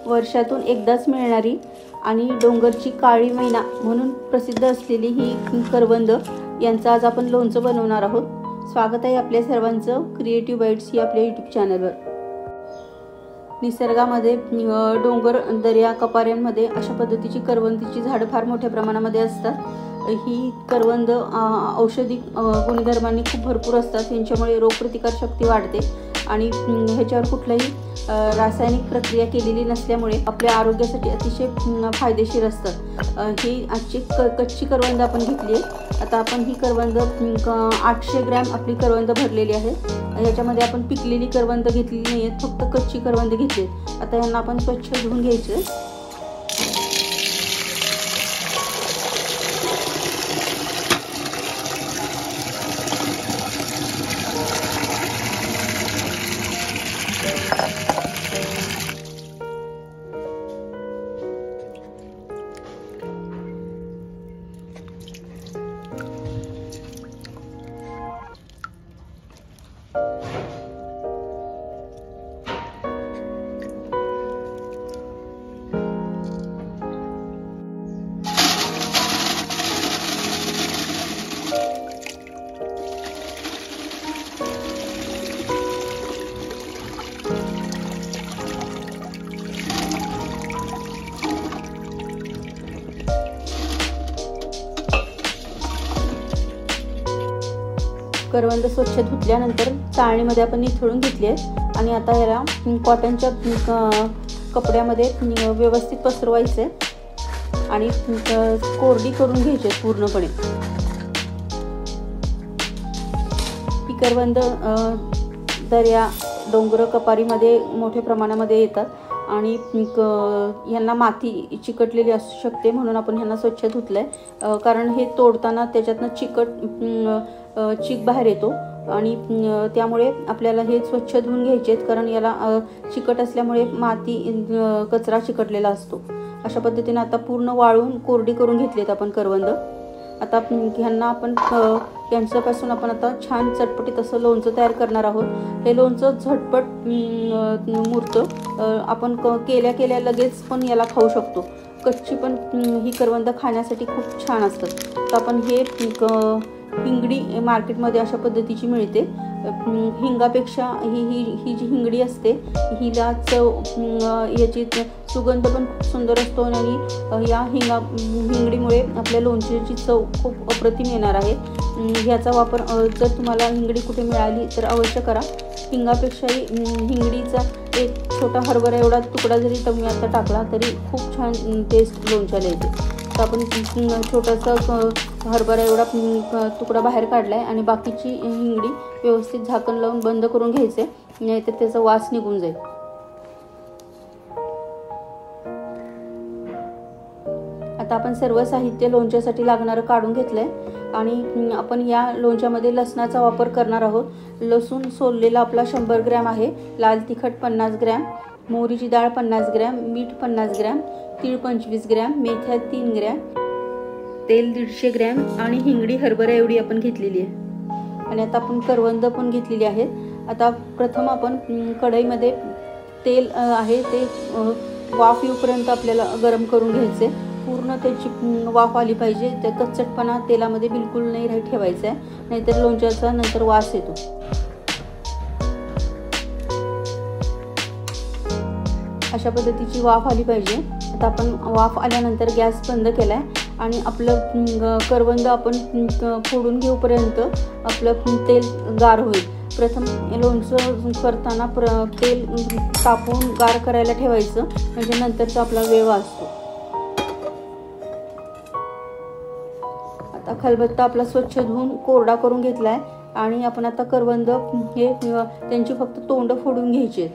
वर्षातून एकदाच मिळणारी आणि डोंगरची काळी मैना म्हणून प्रसिद्ध असलेली ही करवंद यांचं आज आपण लोणचं बनवणार आहोत। स्वागत आहे आपल्या सर्वांचं क्रिएटिव्ह बाईट्स या आपल्या यूट्यूब चॅनलवर। निसर्गामध्ये डोंगर, दर्या, कपाऱ्यांमध्ये अशा पद्धतीची करवंदीची झाडं फार मोठ्या प्रमाणामध्ये असतात। ही करवंद औषधी गुणधर्मांनी खूप भरपूर असतात। यांच्यामुळे रोगप्रतिकारशक्ती वाढते आणि ह्याच्यावर कुठलाही रासायनिक प्रक्रिया केलेली नसल्यामुळे आपल्या आरोग्यासाठी अतिशय फायदेशीर असतात। ही आजची कच्ची करवंद आपण घेतली आहे। आता आपण ही करवंद 800 ग्रॅम आपली करवंद भरलेली आहे। याच्यामध्ये आपण पिकलेली करवंद घेतलेली नाही आहे, फक्त कच्ची करवंद घेतली। आता यांना आपण स्वच्छ धुवून घ्यायचं। करवंद स्वच्छ धुतल्यानंतर चाळणीमध्ये आपण निथळून घेतली आहे आणि आता याला कॉटनच्या कपड्यामध्ये व्यवस्थित पसरवायचे आणि कोरडी करून घ्यायची पूर्णपणे। ही करवंद दर्या, डोंगर, कपारीमध्ये मोठ्या प्रमाणामध्ये येतात आणि यांना माती चिकटलेली असू शकते, म्हणून आपण ह्यांना स्वच्छ धुतलंय। कारण हे तोडताना त्याच्यातनं चीक बाहेर येतो आणि त्यामुळे आपल्याला हे स्वच्छ धुवून घ्यायचे आहेत, कारण याला चिकट असल्यामुळे माती कचरा चिकटलेला असतो। अशा पद्धतीने आता पूर्ण वाळून कोरडी करून घेतलीत आपण करवंद। आता ह्यांना आपण यांच्यापासून आपण आता छान चटपटीत असं लोणचं तयार करणार आहोत। हे लोणचं झटपट मुरतं, आपण केल्या लगेच पण याला खाऊ शकतो। कच्ची पण ही करवंद खाण्यासाठी खूप छान असतात। तर आपण हे हिंगडी मार्केटमध्ये अशा पद्धतीची मिळते। हिंगापेक्षा ही जी हिंगडी असते हिला चव, याची सुगंध पण खूप सुंदर असतो आणि या हिंगडीमुळे आपल्या लोणच्याची चव खूप अप्रतिम येणार आहे। ह्याचा वापर जर तुम्हाला हिंगडी कुठे मिळाली तर अवश्य करा। हिंगापेक्षाही हिंगडीचा एक छोटा हरभरा एवढा तुकडा जरी तुम्ही आता टाकला तरी खूप छान टेस्ट लोणच्याला येते। तर आपण छोटासा हरभरा एवढा तुकडा बाहेर काढलाय आणि बाकीची हिंगडी व्यवस्थित झाकण लावून बंद करून घ्यायचे, नाहीतर त्याचा वास निघून जाईल। आता आपण सर्व साहित्य लोणच्यासाठी लागणारं काढून घेतलंय आणि आपण या लोणच्यामध्ये लसणाचा वापर करणार आहोत। लसूण सोललेला आपला 100 ग्रॅम आहे, लाल तिखट 50 ग्रॅम, मोहरीची डाळ 50 ग्रॅम, मीठ 50 ग्रॅम, तीळ 25 ग्रॅम, मेथ्या 3 ग्रॅम, तेल 150 ग्रॅम आणि हिंगडी हरभरा एवढी आपण घेतलेली आहे। आणि आता आपण करवंद पण घेतलेली आहेत। आता प्रथम आपण कढईमध्ये तेल आहे ते वाफ येऊपर्यंत आपल्याला गरम करून घ्यायचे। पूर्ण त्याची वाफ आली पाहिजे, त्या कच्चटपणा तेलामध्ये बिलकुल नाही ठेवायचा आहे, नाहीतर लोणच्याचा नंतर वास येतो। अशा पद्धतीची वाफ आली पाहिजे। आता आपण वाफ आल्यानंतर गॅस बंद केलाय आणि आपलं करवंद आपण फोडून घेऊपर्यंत आपलं तेल गार होईल। प्रथम लोणचं करताना तेल तापवून गार करायला ठेवायचं, म्हणजे नंतरचा आपला वेळ वाचतो। आता खलबत्ता आपला स्वच्छ धुवून कोरडा करून घेतलाय आणि आपण आता करवंद हे त्यांची फक्त तोंड फोडून घ्यायची।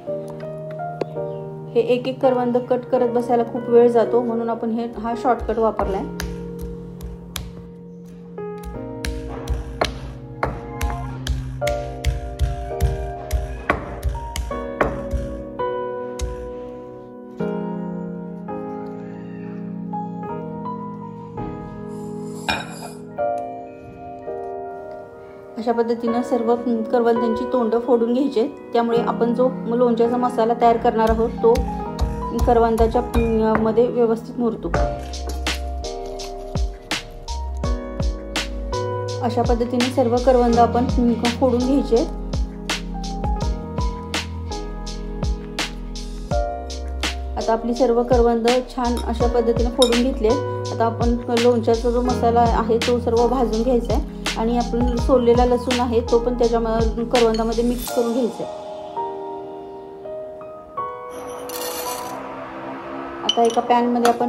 हे एक एक करवंद कट करत बसायला खूप वेळ जातो, म्हणून आपण हा शॉर्टकट वापरलाय। अशा पद्धतीने सर्व करवंदांची तोंड फोडून घ्यायचे। त्यामुळे आपण जो लोणच्याचा मसाला तयार करणार आहोत तो करवंदाच्या मध्ये व्यवस्थित मुरतो। अशा पद्धतीने सर्व करवंद आपण फोडून घ्यायचे। आता आपली सर्व करवंद छान अशा पद्धतीने फोडून घेतले। आता आपण लोणच्याचा जो मसाला आहे तो सर्व भाजून घ्यायचा आहे आणि आपण सोललेला लसूण आहे तो पण त्याच्या करवंदामध्ये मिक्स करून घ्यायचा आहे। आता एका पॅन मध्ये आपण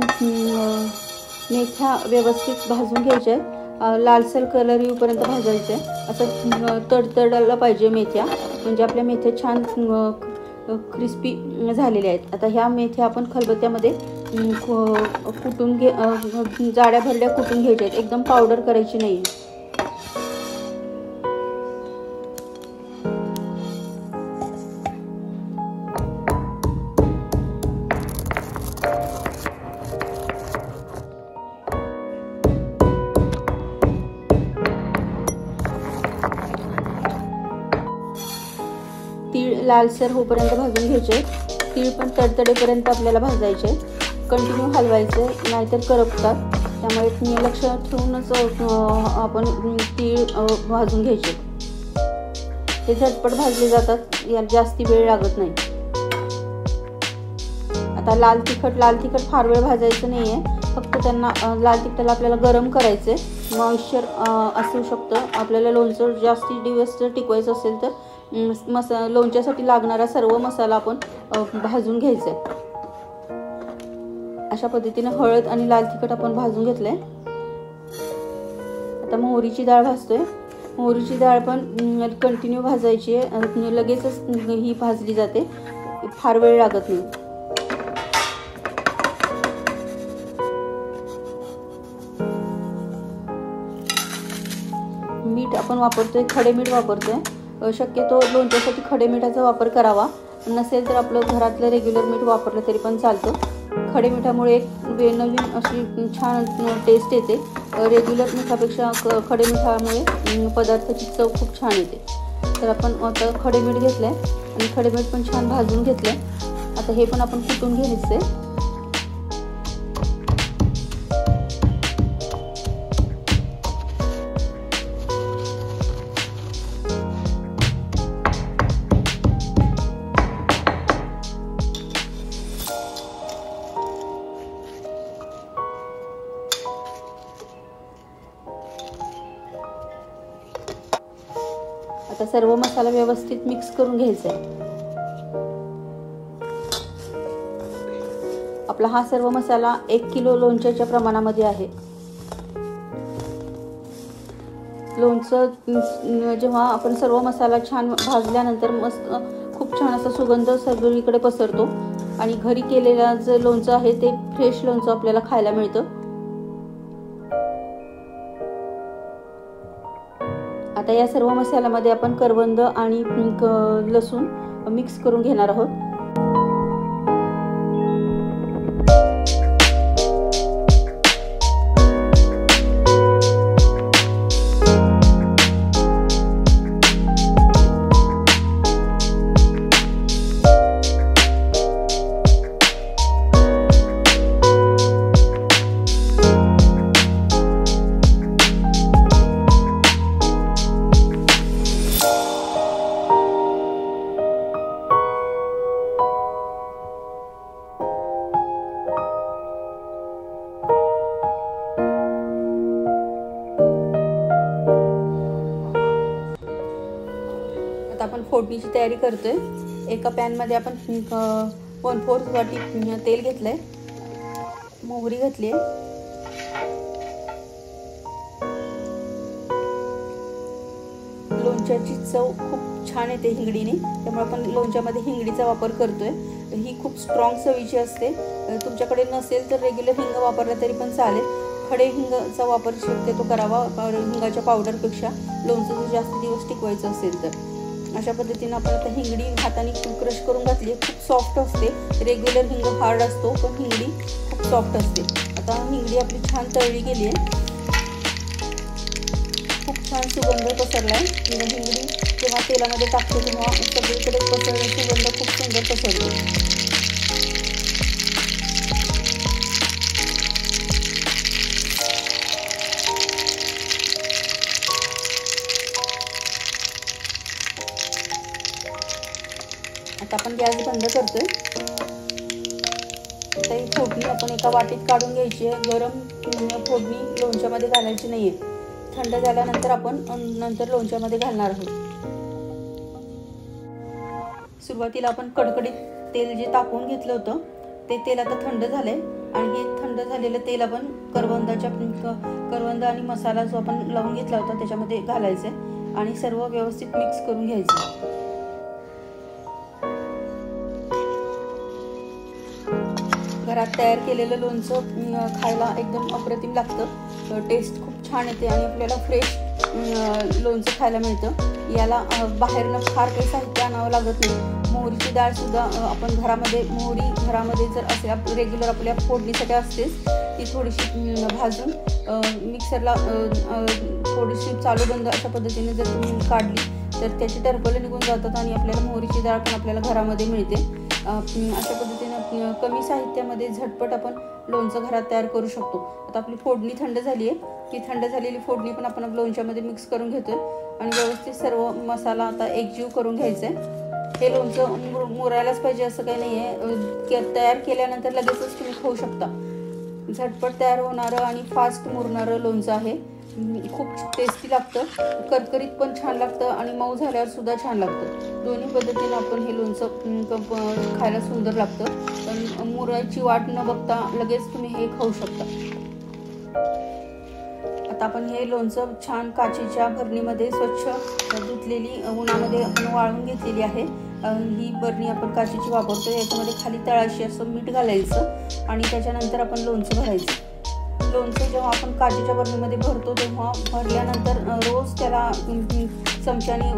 मेथ्या व्यवस्थित भाजून घ्यायच्या आहेत। लालसर कलर येऊपर्यंत भाजायचे। असं तडतडायला पाहिजे मेथ्या, म्हणजे आपल्या मेथ्या छान क्रिस्पी झालेल्या आहेत। आता ह्या मेथ्या आपण खलबत्त्यामध्ये कुटून जाड्या भरड्या कुटून घ्यायच्या आहेत, एकदम पावडर करायची नाही। तीळ लालसर होईपर्यंत भाजून घ्यायचे। तीळ पण तडतडेपर्यंत आपल्याला भाजायचे, कंटिन्यू हलवायचे नाहीतर करपतात। त्यामुळे लक्ष ठेवूनच आपण तीळ भाजून घ्यायचे। ते झटपट भाजले जातात, यात जास्ती वेळ लागत नाही। आता लाल तिखट फार वेळ भाजायचं नाही आहे, फक्त त्यांना लाल तिखटाला आपल्याला गरम करायचे। मॉइश्चर असू शकतं, आपल्याला लोणचं जास्ती दिवस टिकवायचं असेल तर लोणच्यासाठी लागणारा सर्व मसाला आपण भाजून घ्यायचा आहे। अशा पद्धतीने हळद आणि लाल तिखट आपण भाजून घेतलंय। आता मोहरीची डाळ भाजतोय। मोहरीची डाळ पण कंटिन्यू भाजायची आहे, लगेचच ही भाजली जाते, फार वेळ लागत नाही। मीठ आपण वापरतोय, खडे मीठ वापरतोय। शक्यतो लोणच्यासाठी खडे मिठाचा वापर करावा, नसेल तर आपलं घरातलं रेग्युलर मीठ वापरलं तरी पण चालतं। खडे मिठामुळे एक नवीन अशी छान टेस्ट येते। रेग्युलर मिठापेक्षा खडे मिठामुळे पदार्थाची चव खूप छान येते। तर आपण आता खडे मीठ घेतलंय आणि खडे मीठ पण छान भाजून घेतलंय। आता हे पण आपण कुटून घ्यायचंय। आता सर्व मसाला व्यवस्थित मिक्स करून घ्यायचा आहे। आपला हा सर्व मसाला 1 किलो लोणच्याच्या प्रमाणामध्ये आहे। लोणचं जेव्हा आपण सर्व मसाला छान भाजल्यानंतर मस्त खूप छान असा सुगंध सगळीकडे पसरतो आणि घरी केलेला जे लोणचं आहे ते फ्रेश लोणचं आपल्याला खायला मिळतं। आता या सर्व मसाल्यामध्ये आपण करवंद आणि लसूण मिक्स करून घेणार आहोत। आपण फोडणीची तयारी करतोय। एका पॅन मध्ये आपण 1/4 वाटी तेल घेतलंय, मोहरी घातली, लोणच्याची चव खूप छान येते हिंगडीने, त्यामुळे आपण लोणच्यामध्ये हिंगडीचा वापर करतोय। ही खूप स्ट्रॉंग चवीची असते। तुमच्याकडे नसेल तर रेग्युलर हिंग वापरला तरी पण चालेल। खडे हिंगाचा वापर शक्यतो करावा हिंगाच्या पावडरपेक्षा, लोणचं जास्त दिवस टिकवायचं असेल तर। अशा पद्धतीने आपण आता हिंगडी हाताने क्रश करून घातली, खूप सॉफ्ट असते। रेग्युलर हिंग हार्ड असतो, पण हिंगडी खूप सॉफ्ट असते। आता हिंगडी आपली छान तळली गेली आहे, खूप छान सुगंध पसरलाय। हिंगडी जेव्हा तेलामध्ये टाकतो तेव्हा सगळीकडे सुगंध खूप सुंदर पसरतो। गॅस बंद करतोय। आता ही फोडणी आपण एका वाटीत काढून घ्यायची आहे। गरम फोडणी लोणच्यामध्ये घालायची नाहीये, थंड झाल्यानंतर आपण नंतर लोणच्यामध्ये घालणार आहोत। सुरुवातीला आपण कडकडीत तेल जे तापवून घेतलं होतं ते तेल आता थंड झालंय आणि हे थंड झालेलं तेल आपण करवंद आणि मसाला जो आपण लावून घेतला होता त्याच्यामध्ये घालायचं आणि सर्व व्यवस्थित मिक्स करून घ्यायचं। घरात तयार केलेलं लोणचं खायला एकदम अप्रतिम लागतं, टेस्ट खूप छान येते आणि आपल्याला फ्रेश लोणचं खायला मिळतं। याला बाहेरनं फार काही साहित्य आणावं लागत नाही। मोहरीची डाळ सुद्धा आपण मोहरी घरामध्ये जर असेल रेग्युलर आपल्या फोडणीसाठी असतेच, ती थोडीशी भाजून मिक्सरला थोडीशी चालू बंद अशा पद्धतीने जर तुम्ही काढली तर त्याची टरफलं निघून जातात आणि आपल्याला मोहरीची डाळ पण आपल्याला घरामध्ये मिळते। अशा पद्धतीने कमी साहित्यामध्ये झटपट आपण लोणचं घरात तयार करू शकतो। आता आपली फोडणी थंड झाली आहे, ती थंड झालेली फोडणी पण आपण लोणच्यामध्ये मिक्स करून घेतोय आणि व्यवस्थित सर्व मसाला आता एकजीव करून घ्यायचा आहे। हे लोणचं मुरायलाच पाहिजे असं काही नाही आहे, तयार केल्यानंतर लगेचच तुम्ही खाऊ शकता। झटपट तयार होणारं आणि फास्ट मुरणारं लोणचं आहे, खूप टेस्टी लागतं, करकरीत पण छान लागतं आणि मऊ झाल्यावर सुद्धा छान लागतं। दोन्ही पद्धतीने आपण हे लोणचं खायला सुंदर लागतं, पण मुरायची वाट न बघता लगेच तुम्ही हे खाऊ शकता। आता आपण हे लोणचं छान काचेच्या भरणीमध्ये स्वच्छ धुतलेली उन्हामध्ये आपण वाळवून घेतलेली आहे। ही बरणी आपण काचेची वापरतो, याच्यामध्ये खाली तळाशी असं मीठ घालायचं आणि त्याच्यानंतर आपण लोणचं भरायचं। लोणचं जेव्हा आपण काचेच्या बरणीमध्ये भरतो तेव्हा भरल्यानंतर रोज त्याला चमच्याने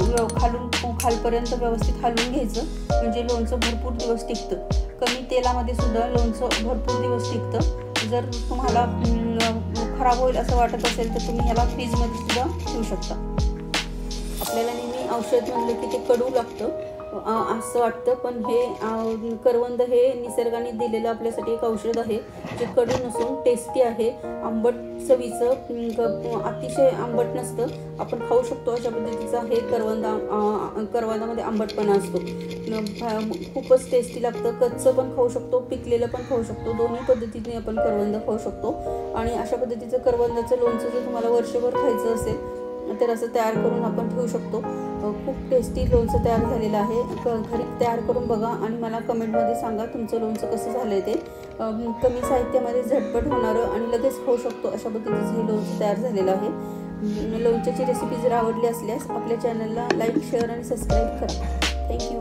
खालपर्यंत व्यवस्थित हलवून घ्यायचं, म्हणजे लोणचं भरपूर दिवस टिकतं। कमी तेलामध्ये सुद्धा लोणचं भरपूर दिवस टिकतं। जर तुम्हाला खराब होईल असं वाटत असेल तर तुम्ही ह्याला फ्रीजमध्ये सुद्धा ठेवू शकता। आपल्याला नेहमी औषध म्हणलं की ते कडू लागतं असं वाटतं, पण हे करवंद हे निसर्गाने दिलेलं आपल्यासाठी एक औषध आहे जे कडू नसून टेस्टी आहे। आंबट चवीचं, अतिशय आंबट नसतं, आपण खाऊ शकतो अशा पद्धतीचं हे करवंदामध्ये आंबटपणा असतो, खूपच टेस्टी लागतं। कच्चं पण खाऊ शकतो, पिकलेलं पण खाऊ शकतो, दोन्ही पद्धतीने आपण करवंद खाऊ शकतो। आणि अशा पद्धतीचं करवंदाचं लोणचं जर तुम्हाला वर्षभर खायचं असेल तर असं तयार करून आपण ठेवू शकतो। खूप टेस्टी लोणचं तयार झालेलं आहे, घरी तयार करून बघा आणि मला कमेंटमध्ये सांगा तुमचं लोणचं कसं झालं आहे ते। कमी साहित्यामध्ये झटपट होणारं आणि लगेच खाऊ शकतो अशा पद्धतीचं हे लोणचं तयार झालेलं आहे। लोणच्याची रेसिपी जर आवडली असल्यास आपल्या चॅनलला लाईक, शेअर आणि सबस्क्राईब करा। थँक्यू।